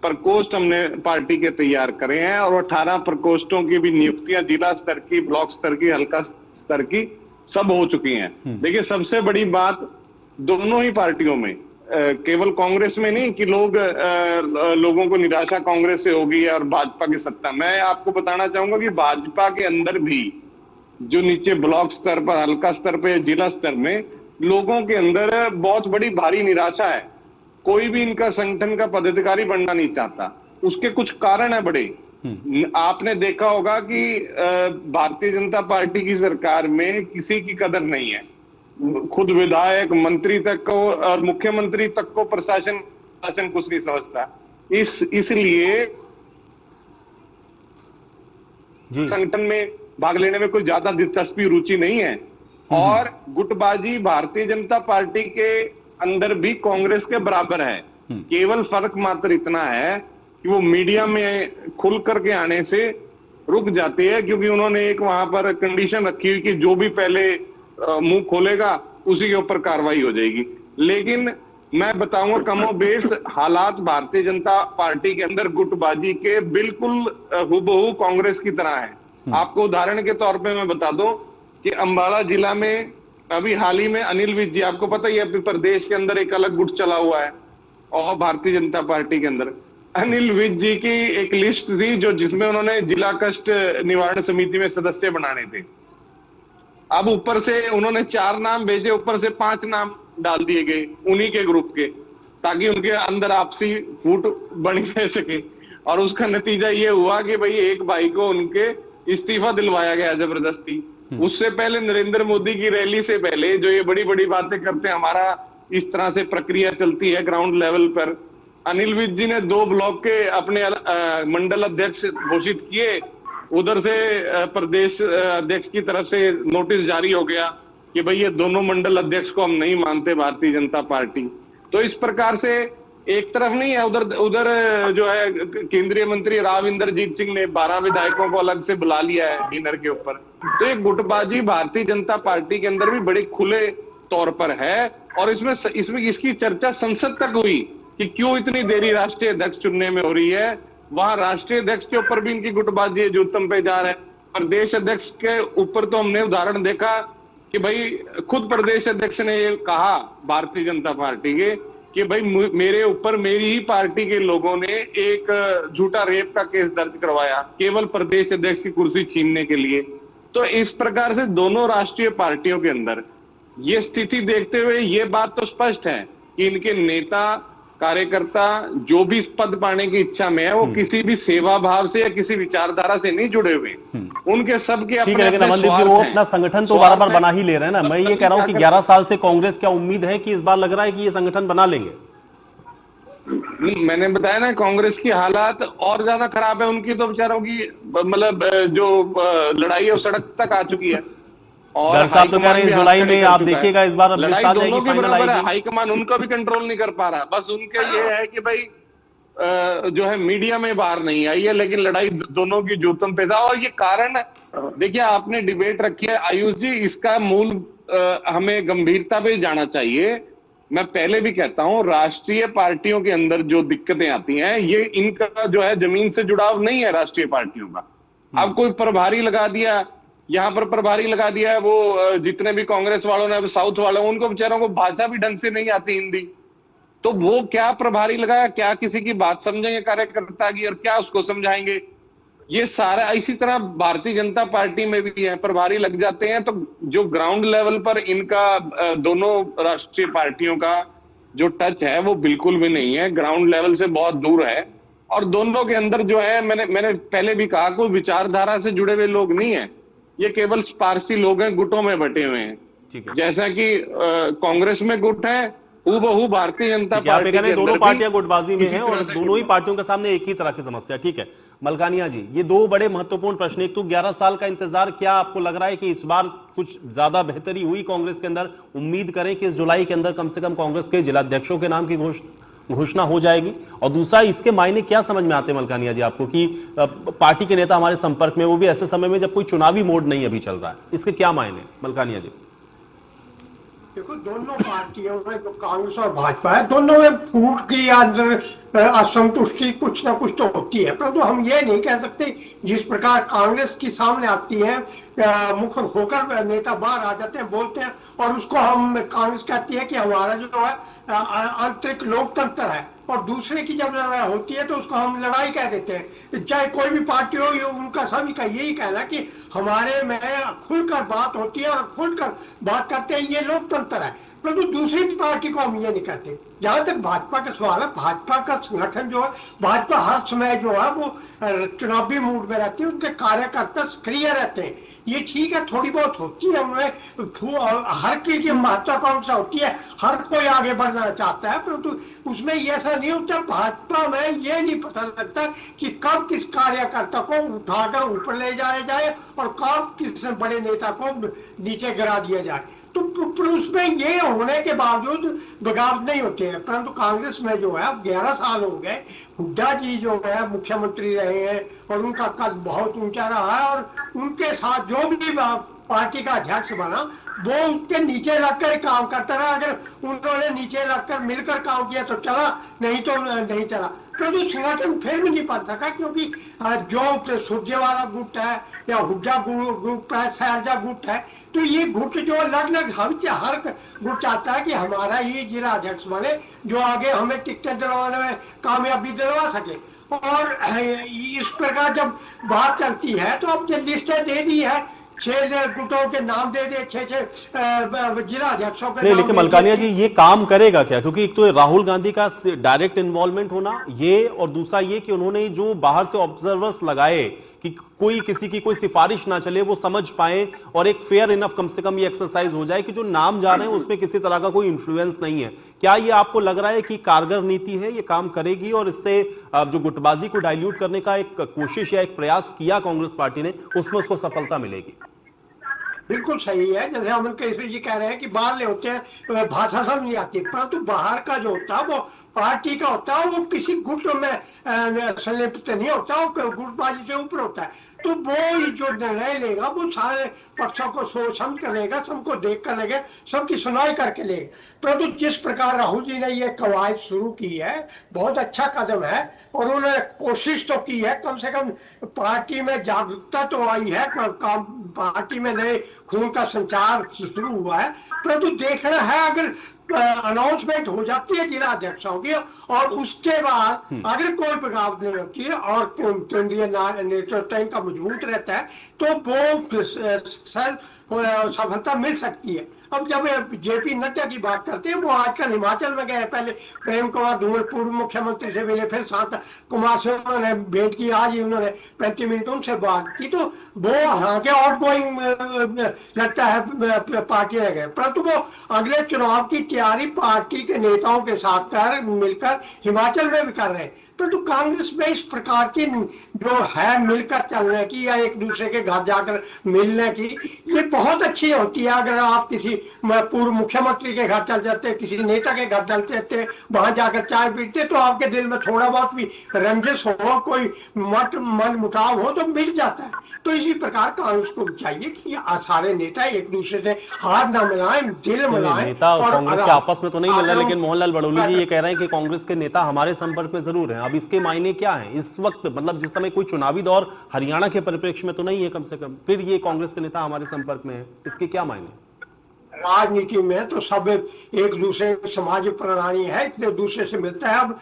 प्रकोष्ठ हमने पार्टी के तैयार करे हैं और 18 प्रकोष्ठों की भी नियुक्तियां जिला स्तर की, ब्लॉक स्तर की, हल्का स्तर की सब हो चुकी हैं। देखिए, सबसे बड़ी बात दोनों ही पार्टियों में, केवल कांग्रेस में नहीं कि लोगों को निराशा कांग्रेस से होगी और भाजपा की सत्ता। मैं आपको बताना चाहूंगा कि भाजपा के अंदर भी जो नीचे ब्लॉक स्तर पर, हल्का स्तर पर, जिला स्तर में लोगों के अंदर बहुत बड़ी भारी निराशा है। कोई भी इनका संगठन का पदाधिकारी बनना नहीं चाहता। उसके कुछ कारण है बड़े। आपने देखा होगा कि भारतीय जनता पार्टी की सरकार में किसी की कदर नहीं है। खुद विधायक, मंत्री तक को और मुख्यमंत्री तक को प्रशासन कुछ नहीं समझता। इसलिए संगठन में भाग लेने में कोई ज्यादा दिलचस्पी, रुचि नहीं है। और गुटबाजी भारतीय जनता पार्टी के अंदर भी कांग्रेस के बराबर है। केवल फर्क मात्र इतना है कि वो मीडिया में खुल करके आने से रुक जाती है, क्योंकि उन्होंने एक वहां पर कंडीशन रखी हुई कि जो भी पहले मुंह खोलेगा उसी के ऊपर कार्रवाई हो जाएगी। लेकिन मैं बताऊंगा, कमोबेश हालात भारतीय जनता पार्टी के अंदर गुटबाजी के बिल्कुल हुबहू कांग्रेस की तरह है। आपको उदाहरण के तौर पे मैं बता दूं कि अंबाला जिला में अभी हाल ही में अनिल विज जी, आपको पता ही है प्रदेश के अंदर एक अलग गुट चला हुआ है और भारतीय जनता पार्टी के अंदर अनिल विज जी की एक लिस्ट थी जिसमें उन्होंने जिला कष्ट निवारण समिति में सदस्य बनाने थे। अब ऊपर से उन्होंने 4 नाम भेजे, ऊपर से 5 नाम डाल दिए गए उन्हीं के ग्रुप के, ताकि उनके अंदर आपसी फूट बनी रह सके। और उसका नतीजा ये हुआ कि भाई एक भाई को उनके इस्तीफा दिलवाया गया जबरदस्ती। उससे पहले नरेंद्र मोदी की रैली से पहले जो ये बड़ी बड़ी बातें करते हैं, हमारा इस तरह से प्रक्रिया चलती है ग्राउंड लेवल पर, अनिल विज जी ने 2 ब्लॉक के अपने मंडल अध्यक्ष घोषित किए। उधर से प्रदेश अध्यक्ष की तरफ से नोटिस जारी हो गया कि भाई ये दोनों मंडल अध्यक्ष को हम नहीं मानते भारतीय जनता पार्टी। तो इस प्रकार से एक तरफ नहीं है, उधर जो है केंद्रीय मंत्री राव इंद्रजीत सिंह ने 12 विधायकों को अलग से बुला लिया है डिनर के ऊपर। तो ये गुटबाजी भारतीय जनता पार्टी के अंदर भी बड़े खुले तौर पर है। और इसमें इसकी चर्चा संसद तक हुई कि क्यों इतनी देरी राष्ट्रीय अध्यक्ष चुनने में हो रही है। वहां राष्ट्रीय अध्यक्ष के ऊपर भी इनकी गुटबाजी है जो उत्तम पेजार है। प्रदेश अध्यक्ष के ऊपर तो हमने उदाहरण देखा कि भाई खुद प्रदेश अध्यक्ष ने ये कहा भारतीय जनता पार्टी के कि भाई मेरे ऊपर मेरी ही पार्टी के लोगों ने एक झूठा रेप का केस दर्ज करवाया केवल प्रदेश अध्यक्ष की कुर्सी छीनने के लिए। तो इस प्रकार से दोनों राष्ट्रीय पार्टियों के अंदर ये स्थिति देखते हुए ये बात तो स्पष्ट है कि इनके नेता कार्यकर्ता जो भी पद पाने की इच्छा में है वो किसी भी सेवा भाव से या किसी विचारधारा से नहीं जुड़े हुए। उनके सबके अपने लेकिन अमनदीप जी वो अपना संगठन तो बार बार बना ही ले रहे हैं ना। मैं ये कह रहा हूं कि 11 साल से कांग्रेस, क्या उम्मीद है कि इस बार लग रहा है कि ये संगठन बना लेंगे? मैंने बताया ना, कांग्रेस की हालात और ज्यादा खराब है। उनकी तो बेचारों की मतलब जो लड़ाई है वो सड़क तक आ चुकी है। और साहब तो कह रहे हैं जुलाई में आप देखिएगा इस बार लिस्ट आ जाएगी, फाइनल आएगी। हाईकमान उनका भी कंट्रोल नहीं कर पा रहा। बस उनके ये है कि भाई जो है मीडिया में बाहर नहीं आई है, लेकिन लड़ाई दोनों की जूतम पे था। और ये कारण देखिए, आपने डिबेट रखी है आयुष जी, इसका मूल हमें गंभीरता पे जाना चाहिए। मैं पहले भी कहता हूं, राष्ट्रीय पार्टियों के अंदर जो दिक्कतें आती हैं ये इनका जो है जमीन से जुड़ाव नहीं है राष्ट्रीय पार्टियों का। अब कोई प्रभारी लगा दिया, यहाँ पर प्रभारी लगा दिया है, वो जितने भी कांग्रेस वालों ने, साउथ वालों, उनको बेचारों को भाषा भी ढंग से नहीं आती हिंदी, तो वो क्या प्रभारी लगाया, क्या किसी की बात समझेंगे कार्यकर्ता की और क्या उसको समझाएंगे। ये सारा इसी तरह भारतीय जनता पार्टी में भी है, प्रभारी लग जाते हैं तो जो ग्राउंड लेवल पर इनका दोनों राष्ट्रीय पार्टियों का जो टच है वो बिल्कुल भी नहीं है, ग्राउंड लेवल से बहुत दूर है। और दोनों के अंदर जो है, मैंने पहले भी कहा, कोई विचारधारा से जुड़े हुए लोग नहीं है, ये केवल स्पारसी लोग हैं, गुटों में बटे हुए हैं। जैसा कि कांग्रेस में गुट है, हूबहू भारतीय जनता पार्टी के अंदर दोनों पार्टियां गुटबाजी में हैं और दोनों ही पार्टियों के सामने एक ही तरह की समस्या। ठीक है मलकानिया जी, ये 2 बड़े महत्वपूर्ण प्रश्न। एक तो 11 साल का इंतजार, क्या आपको लग रहा है कि इस बार कुछ ज्यादा बेहतरी हुई कांग्रेस के अंदर? उम्मीद करें कि इस जुलाई के अंदर कम से कम कांग्रेस के जिलाध्यक्षों के नाम की घोषणा हो जाएगी? और दूसरा, इसके मायने क्या समझ में आते हैं मलकानिया जी आपको कि पार्टी के नेता हमारे संपर्क में, वो भी ऐसे समय में जब कोई चुनावी मोड नहीं अभी चल रहा है, इसके क्या मायने मलकानिया जी? देखो, दोनों पार्टियों में जो कांग्रेस और भाजपा है, दोनों में फूट की अंदर असंतुष्टि कुछ ना कुछ तो होती है, परंतु हम ये नहीं कह सकते जिस प्रकार कांग्रेस की सामने आती है, मुखर होकर नेता बाहर आ जाते हैं, बोलते हैं, और उसको हम कांग्रेस कहती है कि हमारा जो है आंतरिक लोकतंत्र है, और दूसरे की जब लड़ाई होती है तो उसको हम लड़ाई कह देते हैं। चाहे कोई भी पार्टी हो, उनका सभी का यही कहना कि हमारे में खुलकर बात होती है और खुलकर बात करते हैं, ये लोकतंत्र है। परंतु दूसरी पार्टी को हम ये नहीं कहते। जहां तक भाजपा का सवाल है, भाजपा का संगठन जो है, भाजपा हर समय जो है वो चुनावी मूड में रहती है, उनके कार्यकर्ता सक्रिय रहते हैं। ये ठीक है, थोड़ी बहुत होती है उनमें, हर की महत्वाकांक्षा होती है, हर कोई आगे बढ़ना चाहता है, परंतु उसमें ये ऐसा नहीं होता। भाजपा में ये नहीं पता लगता कि कब किस कार्यकर्ता को उठाकर ऊपर ले जाया जाए और कब किस बड़े नेता को नीचे गिरा दिया जाए। तो उसमें ये होने के बावजूद बगावत नहीं होती है। परंतु कांग्रेस में जो है, 11 साल हो गए, हुड्डा जी जो है मुख्यमंत्री रहे हैं और उनका कद बहुत ऊंचा रहा है, और उनके साथ जो भी पार्टी का अध्यक्ष बना वो उसके नीचे लगकर काम करता रहा। अगर उन्होंने नीचे लगकर मिलकर काम किया तो चला, नहीं तो नहीं चला। परंतु संगठन फिर भी नहीं बन सका, क्योंकि जो सुरजेवाला गुट है या हुड्डा गुट है, सैलजा गुट है, तो ये गुट जो अलग अलग हर गुट चाहता है कि हमारा ही जिला अध्यक्ष बने, जो आगे हमें टिकटें दिलवाने में कामयाबी दिलवा सके। और इस प्रकार जब बात चलती है तो अब जो लिस्टें दे दी है, 6 गुटों के नाम दे दे, 6 जिला अध्यक्षों के नहीं, लेकिन मलकानिया जी ये काम करेगा क्या? क्योंकि एक तो राहुल गांधी का डायरेक्ट इन्वॉल्वमेंट होना ये, और दूसरा ये कि उन्होंने जो बाहर से ऑब्जर्वर्स लगाए कि कोई किसी की कोई सिफारिश ना चले, वो समझ पाए और एक फेयर इनफ कम से कम ये एक्सरसाइज हो जाए कि जो नाम जा रहे हैं उसमें किसी तरह का कोई इन्फ्लुएंस नहीं है। क्या ये आपको लग रहा है कि कारगर नीति है, ये काम करेगी और इससे जो गुटबाजी को डाइल्यूट करने का एक कोशिश या एक प्रयास किया कांग्रेस पार्टी ने, उसमें उसको सफलता मिलेगी? बिल्कुल सही है। जैसे हम केसरी जी कह रहे हैं कि बाहर ले होते हैं, भाषा समझ नहीं आती, परंतु बाहर का जो होता है वो पार्टी का होता है, वो किसी गुट में संलिप्त नहीं होता, वो गुटबाजी से ऊपर होता है। तो वो जो निर्णय लेगा वो सारे पक्षों को सोच समझ कर लेगा, सबको देख कर लेगा, सबकी सुनवाई करके लेगा। परंतु जिस प्रकार राहुल जी ने ये कवायद शुरू की है, बहुत अच्छा कदम है, और उन्होंने कोशिश तो की है, कम से कम पार्टी में जागरूकता तो आई है, पार्टी में नए खून का संचार शुरू हुआ है। परंतु देखना है, अगर अनाउंसमेंट हो जाती है जिला अध्यक्षों की और उसके बाद अगर कोई बगावत नहीं होती है और केंद्रीय नेतृत्व का मजबूत रहता है, तो वो सफलता मिल सकती है। अब जब जेपी नड्डा की बात करते हैं, वो आजकल हिमाचल में गए, पहले प्रेम कुमार धूमल पूर्व मुख्यमंत्री से मिले, फिर शांता कुमार से उन्होंने भेंट की, आज ही उन्होंने 35 मिनट उनसे बात की। तो वो हालांकि आउट गोइंग लगता है पार्टी में गए, परंतु वो अगले चुनाव की तैयारी पार्टी के नेताओं के साथ मिलकर हिमाचल में भी कर रहे हैं। परंतु कांग्रेस में इस प्रकार की जो है मिलकर चलने की या एक दूसरे के घर जाकर मिलने की, ये बहुत अच्छी होती है। अगर आप किसी पूर्व मुख्यमंत्री के घर चल जाते, किसी नेता के घर चल जाते, वहां जाकर चाय पीते, तो आपके दिल में थोड़ा बहुत भी रंजिश हो, कोई मन मुटाव हो, तो मिल जाता है। तो इसी प्रकार कांग्रेस को चाहिए कि सारे नेता एक दूसरे से हाथ ना मिलाएं, दिल मिलाएं। नेता कांग्रेस के आपस में तो नहीं मिल रहा, लेकिन मोहनलाल बड़ौली जी ये कह रहे हैं कि कांग्रेस के नेता हमारे संपर्क में जरूर हैं। अब इसके मायने क्या हैं इस वक्त? मतलब जिस समय कोई चुनावी दौर हरियाणा के परिप्रेक्ष्य में तो नहीं है कम से कम, फिर ये कांग्रेस के नेता हमारे संपर्क में है, इसके क्या मायने? राजनीति में तो सब एक दूसरे समाज प्रणाली है, एक दूसरे से मिलता है। अब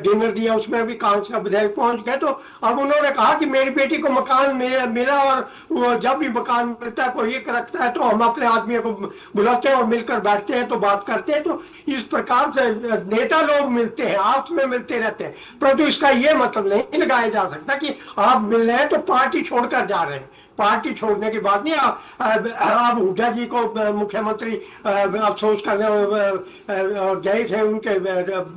डिनर दिया, उसमें भी कांग्रेस का विधायक पहुंच गए, तो अब उन्होंने कहा कि मेरी बेटी को मकान मिला, और जब भी मकान मिलता है कोई एक रखता है तो हम अपने आदमी को बुलाते हैं और मिलकर बैठते हैं, तो बात करते हैं। तो इस प्रकार से नेता लोग मिलते हैं, आपस में मिलते रहते हैं। परंतु इसका ये मतलब नहीं लगाया जा सकता कि आप मिल रहे हैं तो पार्टी छोड़कर जा रहे हैं। पार्टी छोड़ने की बात नहीं। आप हुड्डा जी को मुख्यमंत्री अफसोस करने गए थे उनके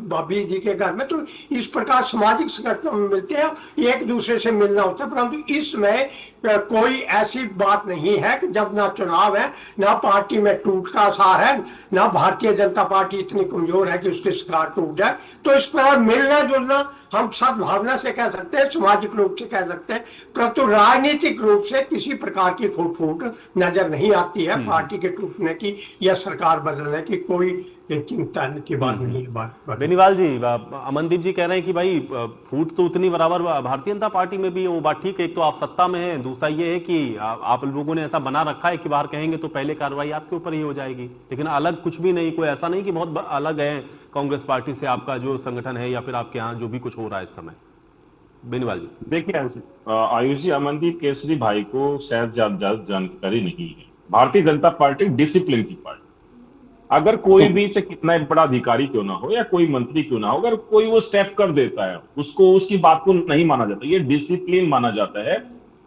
भाभी जी के घर में, तो इस प्रकार सामाजिक संगठन में मिलते हैं, एक दूसरे से मिलना होता है। परंतु इसमें कोई ऐसी बात नहीं है कि जब ना चुनाव है, ना पार्टी में टूट का आसार है, ना भारतीय जनता पार्टी इतनी कमजोर है कि उसके शिकार टूट जाए। तो इस प्रकार मिलना जुलना हम सद्भावना से कह सकते हैं, सामाजिक रूप से कह सकते हैं, परंतु राजनीतिक रूप से किसी प्रकार की फूट नजर नहीं आती है पार्टी के टूटने की। की या सरकार बदलने की कोई चिंता की बात नहीं है। बात बेनीवाल जी, अमनदीप जी कह रहे हैं कि भाई फूट तो उतनी बराबर भारतीय जनता पार्टी में भी है, वो बात ठीक है। एक तो आप सत्ता में हैं, दूसरा ये है कि आप लोगों ने ऐसा बना रखा है कि बाहर कहेंगे तो पहले कार्रवाई आपके ऊपर ही हो जाएगी, लेकिन अलग कुछ भी नहीं, कोई ऐसा नहीं कि बहुत अलग है कांग्रेस पार्टी से आपका जो संगठन है या फिर आपके यहाँ जो भी कुछ हो रहा है इस समय। बेनीवाल जी देखिए आयुष जी, अमनदीप केसरी भाई को शायद ज्यादा जानकारी नहीं है। भारतीय जनता पार्टी डिसिप्लिन की पार्टी, अगर कोई भी चाहे कितना बड़ा अधिकारी क्यों ना हो या कोई मंत्री क्यों ना हो, अगर कोई वो स्टेप कर देता है उसको, उसकी बात को नहीं माना जाता। ये डिसिप्लिन माना जाता है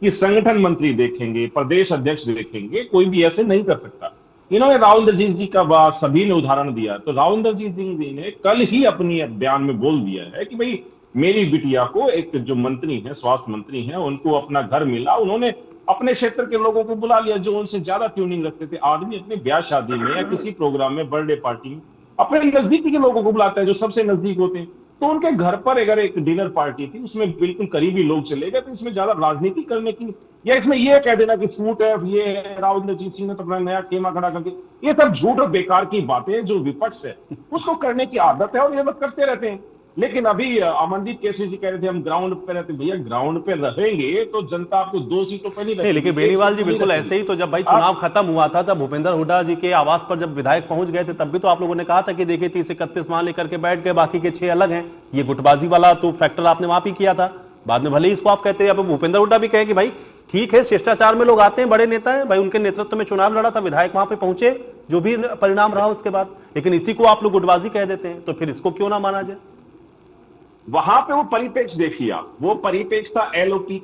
कि संगठन मंत्री देखेंगे, प्रदेश अध्यक्ष देखेंगे, कोई भी ऐसे नहीं कर सकता। इन्होंने राहुल इंद्रजीत जी का बात सभी ने उदाहरण दिया, तो राहुल इंद्रजीत जी ने कल ही अपनी बयान में बोल दिया है कि भाई मेरी बिटिया को एक जो मंत्री है, स्वास्थ्य मंत्री है, उनको अपना घर मिला, उन्होंने अपने क्षेत्र के लोगों को बुला लिया जो उनसे ज्यादा ट्यूनिंग रखते थे। आदमी अपने ब्याह शादी में या किसी प्रोग्राम में, बर्थडे पार्टी में अपने नजदीकी के लोगों को बुलाता है जो सबसे नजदीक होते हैं। तो उनके घर पर अगर एक डिनर पार्टी थी, उसमें बिल्कुल करीबी लोग चले गए, तो इसमें ज्यादा राजनीति करने की या इसमें यह कह देना कि फूट है, ये है, राहुल इंद्रजीत सिंह ने तो अपना नया खेमा खड़ा करके, ये सब झूठ और बेकार की बातें जो विपक्ष है उसको करने की आदत है और ये लोग करते रहते हैं। लेकिन अभी अमनदीप केसरी जी कह रहे थे हम ग्राउंड पे रहते, भैया ग्राउंड पे रहेंगे तो जनता आपको 2 सीटों पे नहीं रखेगी। लेकिन बेनीवाल जी बिल्कुल ऐसे ही तो जब भाई चुनाव खत्म हुआ था तब भूपेंद्र हुड्डा जी के आवास पर जब विधायक पहुंच गए थे तब भी तो आप लोगों ने कहा था कि देखिए 30-31 मान लेकर के बैठ गए, बाकी के 6 अलग हैं। ये गुटबाजी वाला तो फैक्टर आपने वहां भी किया था, बाद में भले ही इसको आप कहते हैं। अब भूपेंद्र हुड्डा भी कहे कि भाई ठीक है, शिष्टाचार में लोग आते हैं, बड़े नेता हैं भाई, उनके नेतृत्व में चुनाव लड़ा था, विधायक वहां पे पहुंचे, जो भी परिणाम रहा उसके बाद, लेकिन इसी को आप लोग गुटबाजी कह देते हैं, तो फिर इसको क्यों ना माना जाए? वहां पे वो परिपेक्ष देखिए आप, वो परिपेक्ष था एलओपी